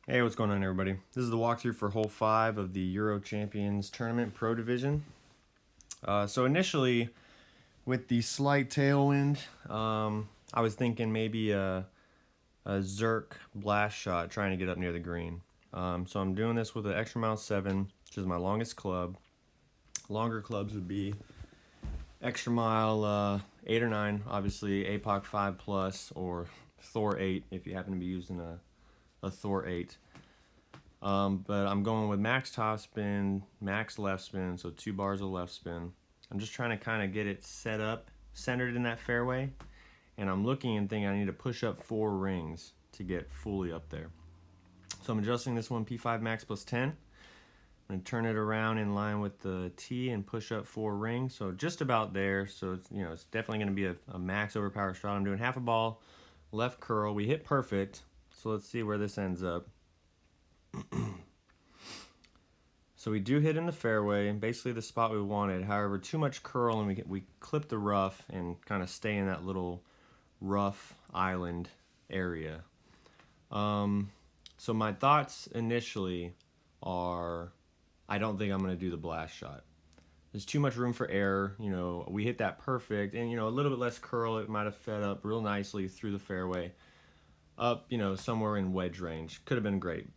Hey, what's going on, everybody? This is the walkthrough for hole 5 of the Euro Champions Tournament Pro Division. So initially, with the slight tailwind, I was thinking maybe a Zerk blast shot trying to get up near the green. So I'm doing this with an extra mile 7, which is my longest club. Longer clubs would be extra mile 8 or 9, obviously APOC 5 plus, or Thor 8 if you happen to be using a Thor 8. But I'm going with max top spin, max left spin, so 2 bars of left spin. I'm just trying to kind of get it set up, centered in that fairway, and I'm looking and thinking I need to push up 4 rings to get fully up there. So I'm adjusting this one P5 max plus 10. I'm going to turn it around in line with the tee and push up 4 rings, so just about there. So it's, it's definitely going to be a max overpower shot. I'm doing half a ball, left curl. We hit perfect, so let's see where this ends up. So we do hit in the fairway, basically the spot we wanted. However, too much curl and we clip the rough and kind of stay in that little rough island area. So my thoughts initially are, I don't think I'm going to do the blast shot. There's too much room for error. We hit that perfect, and a little bit less curl. It might have fed up real nicely through the fairway, up somewhere in wedge range. Could have been great.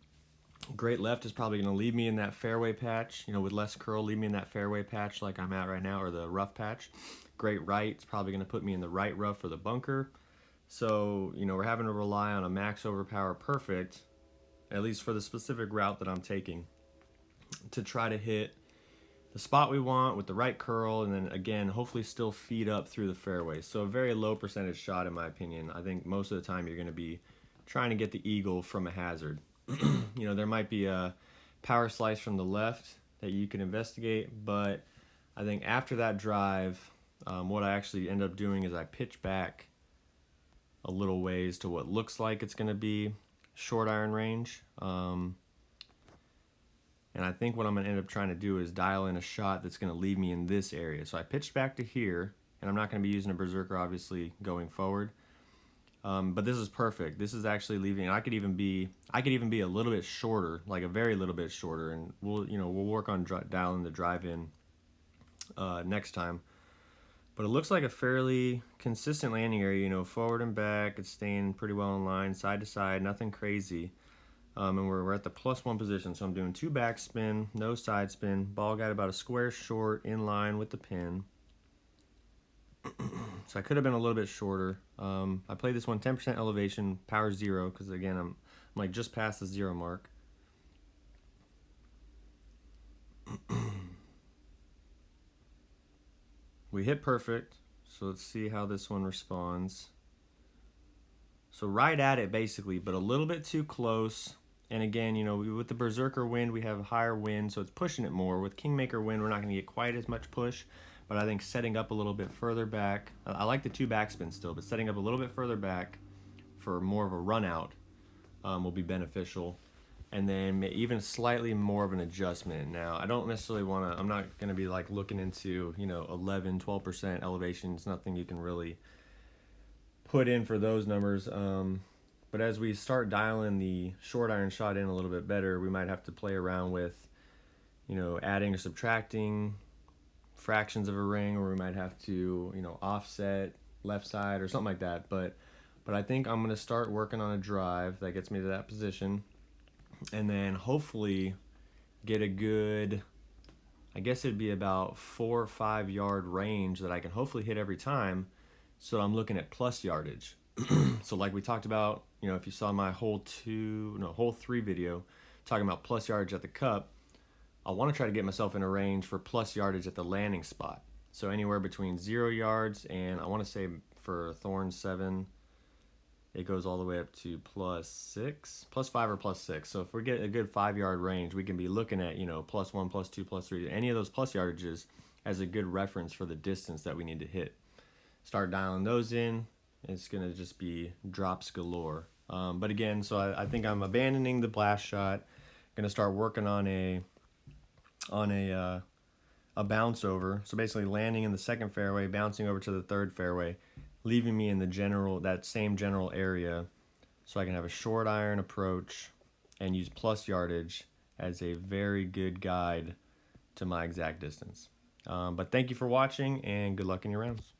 Great left is probably going to leave me in that fairway patch, with less curl, leave me in that fairway patch like I'm at right now, or the rough patch. Great right is probably going to put me in the right rough or the bunker. So, we're having to rely on a max overpower perfect, at least for the specific route that I'm taking, to try to hit the spot we want with the right curl, and then again, hopefully still feed up through the fairway. So a very low percentage shot in my opinion. I think most of the time you're going to be trying to get the eagle from a hazard. There might be a power slice from the left that you can investigate, but I think after that drive, what I actually end up doing is I pitch back a little ways to what looks like it's going to be short iron range. And I think what I'm going to end up trying to do is dial in a shot that's going to leave me in this area. So I pitched back to here, and I'm not going to be using a berserker obviously going forward. But this is perfect. This is actually leaving. I could even be a little bit shorter, like a very little bit shorter, and we'll work on dialing the drive in next time. But it looks like a fairly consistent landing area. Forward and back, it's staying pretty well in line, side to side, nothing crazy. And we're at the +1 position, so I'm doing 2 backspin, no side spin. Ball got about a square short, in line with the pin. So I could have been a little bit shorter. I played this one 10% elevation, power 0, because again, I'm like just past the 0 mark. We hit perfect, so let's see how this one responds. So right at it basically, but a little bit too close. And again, with the Berserker wind, we have higher wind, so it's pushing it more. With Kingmaker wind, we're not going to get quite as much push. But I think setting up a little bit further back, I like the 2 backspins still, but setting up a little bit further back for more of a run out will be beneficial. And then even slightly more of an adjustment. Now, I don't necessarily want to, I'm not going to be like looking into, 11, 12% elevations, nothing you can really put in for those numbers. But as we start dialing the short iron shot in a little bit better, we might have to play around with, adding or subtracting fractions of a ring, or we might have to offset left side or something like that. But I think I'm going to start working on a drive that gets me to that position, and then hopefully get a good, I guess it'd be about 4 or 5 yard range that I can hopefully hit every time. So I'm looking at plus yardage. So like we talked about, if you saw my hole 3 video talking about plus yardage at the cup, I want to try to get myself in a range for plus yardage at the landing spot. So anywhere between 0 yards and I want to say for Thorn 7, it goes all the way up to +6, +5 or +6. So if we get a good 5 yard range, we can be looking at, +1, +2, +3, any of those plus yardages as a good reference for the distance that we need to hit. Start dialing those in. It's going to just be drops galore. But again, so I think I'm abandoning the blast shot. Going to start working on a bounce over. So basically landing in the second fairway, bouncing over to the third fairway, leaving me in that same general area, so I can have a short iron approach and use plus yardage as a very good guide to my exact distance. But thank you for watching, and good luck in your rounds.